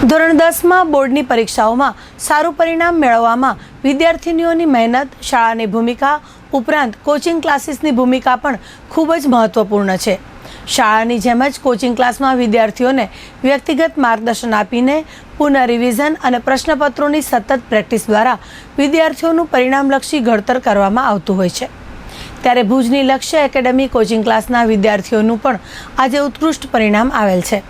ધોરણ 10માં બોર્ડની પરીક્ષાઓમાં સારું પરિણામ મેળવવામાં વિદ્યાર્થીનીઓની મહેનત, શાળાની ભૂમિકા ઉપરાંત કોચિંગ ક્લાસીસની ભૂમિકા પણ ખૂબ જ મહત્વપૂર્ણ છે। શાળાની જેમ જ કોચિંગ ક્લાસમાં વિદ્યાર્થીઓને વ્યક્તિગત માર્ગદર્શન આપીને પુનઃ રિવિઝન અને પ્રશ્નપત્રોની સતત પ્રેક્ટિસ દ્વારા વિદ્યાર્થીઓનું પરિણામલક્ષી ઘડતર કરવામાં આવતું હોય છે। ત્યારે ભુજની લક્ષ્ય એકેડમી કોચિંગ ક્લાસના વિદ્યાર્થીઓનું પણ આજે ઉત્કૃષ્ટ પરિણામ આવેલ છે।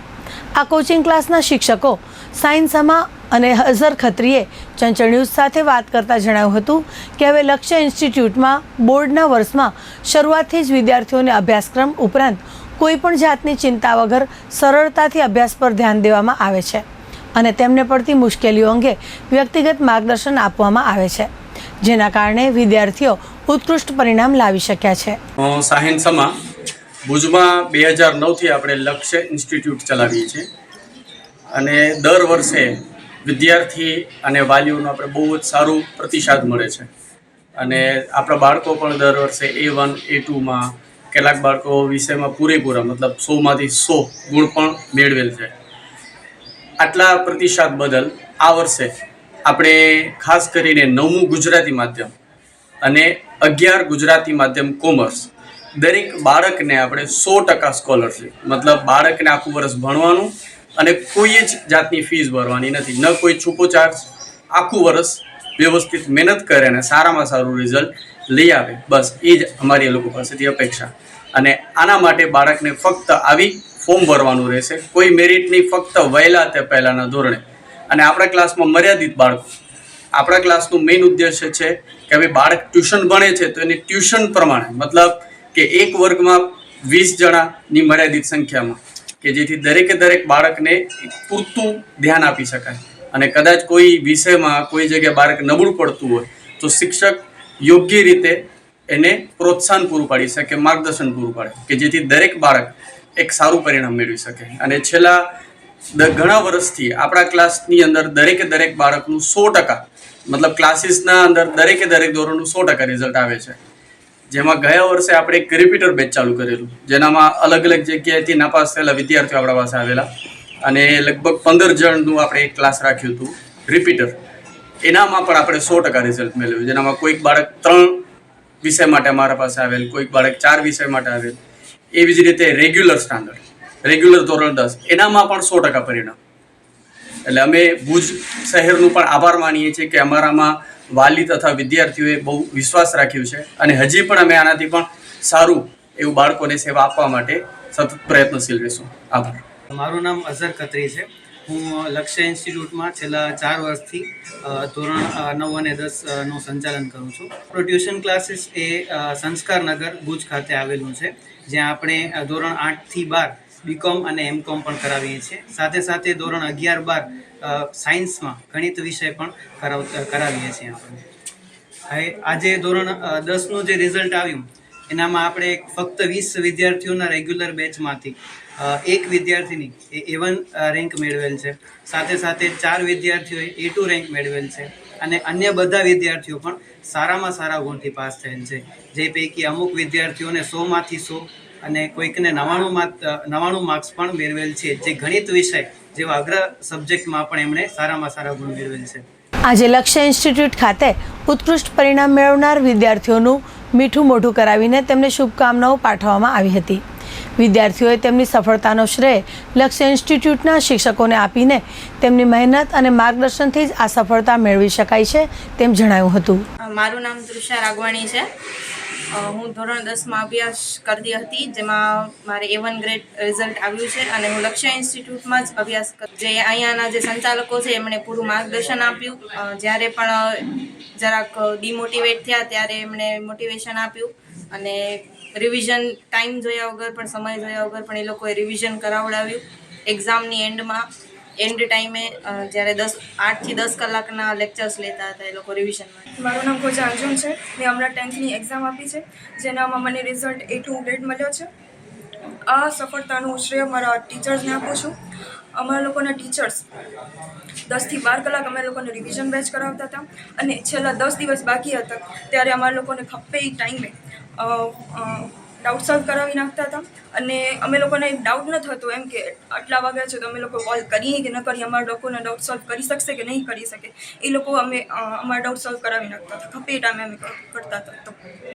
આ કોચિંગ ક્લાસના શિક્ષકો સાયન્સમાં અને અઝર ખત્રીએ ચંચળ ન્યૂઝ સાથે વાત કરતા જણાવ્યું હતું કે હવે લક્ષ્ય ઇન્સ્ટિટ્યૂટમાં બોર્ડના વર્ષમાં શરૂઆતથી જ વિદ્યાર્થીઓને અભ્યાસક્રમ ઉપરાંત કોઈપણ જાતની ચિંતા વગર સરળતાથી અભ્યાસ પર ધ્યાન દેવામાં આવે છે અને તેમને પડતી મુશ્કેલીઓ અંગે વ્યક્તિગત માર્ગદર્શન આપવામાં આવે છે, જેના કારણે વિદ્યાર્થીઓ ઉત્કૃષ્ટ પરિણામ લાવી શક્યા છે। સાયન્સમાં ભુજમાં 2009થી આપણે લક્ષ્ય ઇન્સ્ટિટ્યૂટ ચલાવીએ છીએ અને દર વર્ષે વિદ્યાર્થી અને વાલીઓનો આપણે બહુ જ સારું પ્રતિસાદ મળે છે અને આપણા બાળકો પણ દર વર્ષે A1 A2માં કેટલાક બાળકો વિષયમાં પૂરેપૂરા મતલબ 100માંથી 100 ગુણ પણ મેળવેલ છે। આટલા પ્રતિસાદ બદલ આ વર્ષે આપણે ખાસ કરીને 9મું ગુજરાતી માધ્યમ અને 11 ગુજરાતી માધ્યમ કોમર્સ દરેક બાળકને આપણે 100% સ્કોલરશિપ મતલબ બાળકને આખું વર્ષ ભણવાનું અને કોઈ જ જાતની ફીસ ભરવાની નથી, ન કોઈ છૂપો ચાર્જ, આખું વર્ષ વ્યવસ્થિત મહેનત કરે અને સારામાં સારું રિઝલ્ટ લઈ આવે, બસ એ જ અમારી એ લોકો પાસેથી અપેક્ષા। અને આના માટે બાળકને ફક્ત આવી ફોર્મ ભરવાનું રહેશે, કોઈ મેરિટની ફક્ત વહેલા તે પહેલાંના ધોરણે। અને આપણા ક્લાસમાં મર્યાદિત બાળકો, આપણા ક્લાસનું મેઇન ઉદ્દેશ્ય છે કે હવે બાળક ટ્યુશન ભણે છે તો એની ટ્યુશન પ્રમાણે મતલબ કે એક વર્ગમાં 20 જણાની મર્યાદિત સંખ્યામાં કે જેથી દરેક બાળકને પૂરતું ધ્યાન આપી શકાય અને કદાચ કોઈ વિષયમાં કોઈ જગ્યાએ બાળક નબળું પડતું હોય તો શિક્ષક યોગ્ય રીતે એને પ્રોત્સાહન પૂરું પાડી શકે, માર્ગદર્શન પૂરું પાડે કે જેથી દરેક બાળક એક સારું પરિણામ મેળવી શકે। અને છેલ્લા ઘણા વર્ષથી આપણા ક્લાસની અંદર દરેક બાળકનું 100% મતલબ ક્લાસીસના અંદર દરેક ધોરણનું 100% રિઝલ્ટ આવે છે। જેમાં ગયા વર્ષે આપણે એક રિપીટર બેચ ચાલુ કરેલું, જેનામાં અલગ જગ્યાએથી નાપાસ થયેલા વિદ્યાર્થીઓ આપણા પાસે આવેલા અને લગભગ 15 જણનું આપણે એક ક્લાસ રાખ્યું હતું રિપીટર। એનામાં પણ આપણે 100% રિઝલ્ટ મેળવ્યું, જેનામાં કોઈક બાળક 3 વિષય માટે અમારા પાસે આવેલ, કોઈક બાળક 4 વિષય માટે આવેલ। એવી જ રીતે રેગ્યુલર સ્ટાન્ડર્ડ, રેગ્યુલર ધોરણ 10 એનામાં પણ 100% પરિણામ। એટલે અમે ભુજ શહેરનું પણ આભાર માનીએ છીએ કે અમારામાં વાલી તથા વિદ્યાર્થીઓએ બહુ વિશ્વાસ રાખ્યો છે અને હજી પણ અમે આનાથી પણ સારું એવું બાળકોને સેવા આપવા માટે સતત પ્રયત્નશીલ રહીશું। આભાર। મારું નામ અઝર ખત્રી છે। હું લક્ષ્ય ઇન્સ્ટિટ્યૂટમાં છેલ્લા 4 વર્ષથી ધોરણ 9 અને 10નું સંચાલન કરું છું। આપણો ટ્યુશન ક્લાસીસ એ સંસ્કારનગર ભુજ ખાતે આવેલું છે, જ્યાં આપણે ધોરણ 8થી 12 BCom અને MCom પણ કરાવીએ છીએ, સાથે ધોરણ 11-12 સાયન્સમાં ગણિત વિષય પણ કરાવીએ છીએ આપણે। આજે ધોરણ 10નું જે રિઝલ્ટ આવ્યું એનામાં આપણે ફક્ત 20 વિદ્યાર્થીઓના રેગ્યુલર બેચમાંથી એક વિદ્યાર્થીની A1 રેન્ક મેળવેલ છે, સાથે 4 વિદ્યાર્થીઓએ A2 રેન્ક મેળવેલ છે અને અન્ય બધા વિદ્યાર્થીઓ પણ સારામાં સારા ગુણથી પાસ થયેલ છે। જે પૈકી અમુક વિદ્યાર્થીઓને 100માંથી 100 અને કોઈકને 99 માર્ક્સ પણ મેળવેલ છે, જે ગણિત વિષય જેવા અગ્ર સબ્જેક્ટમાં પણ એમણે સારામાં સારા ગુણ મેળવેલ છે। આજે લક્ષ્ય ઇન્સ્ટિટ્યૂટ ખાતે ઉત્કૃષ્ટ પરિણામ મેળવનાર વિદ્યાર્થીઓનું મીઠું મોઢું કરાવીને તેમને શુભકામનાઓ પાઠવવામાં આવી હતી। વિદ્યાર્થીઓએ તેમની સફળતાનો શ્રેય લક્ષ્ય ઇન્સ્ટિટ્યૂટના શિક્ષકોને આપીને તેમની મહેનત અને માર્ગદર્શનથી જ આ સફળતા મેળવી શકાય છે તેમ જણાવ્યું હતું। મારું નામ તૃષા રાગવાણી છે। હું ધોરણ 10માં અભ્યાસ કરતી હતી, જેમાં મારે A1 ગ્રેડ રિઝલ્ટ આવ્યું છે અને હું લક્ષ્ય ઇન્સ્ટિટ્યૂટમાં જ અભ્યાસ જે અહીંયાના જે સંચાલકો છે એમણે પૂરું માર્ગદર્શન આપ્યું। જ્યારે પણ જરાક ડિમોટિવેટ થયા ત્યારે એમણે મોટિવેશન આપ્યું અને રિવિઝન ટાઈમ જોયા વગર પણ, સમય જોયા વગર પણ એ લોકોએ રિવિઝન કરાવડાવ્યું। એક્ઝામની એન્ડ ટાઈમે જ્યારે 8થી 10 કલાકના લેક્ચર્સ લેતા હતા એ લોકો રિવિઝનમાં। મારું નામ ખોજા અંજુમ છે। મેં હમણાં 10thની એક્ઝામ આપી છે, જેનામાં મને રિઝલ્ટ A2 ગ્રેડ મળ્યો છે। આ સફળતાનું શ્રેય મારા ટીચર્સને આપું છું। અમારા લોકોના ટીચર્સ 10થી 12 કલાક અમે લોકોને રિવિઝન બેચ કરાવતા હતા અને છેલ્લા 10 દિવસ બાકી હતા ત્યારે અમારા લોકોને ખપે એ ટાઈમે ડાઉટ સોલ્વ કરાવી નાખતા હતા અને અમે લોકોને એક ડાઉટ ન થતો એમ કે આટલા વાગ્યા છે તો અમે લોકો કોલ કરીએ કે ન કરીએ, અમારા લોકોને ડાઉટ સોલ્વ કરી શકશે કે નહીં કરી શકે, એ લોકો અમારા ડાઉટ સોલ્વ કરાવી નાખતા હતા. ખપે એ ટાઈમે અમે કરતા હતા. તો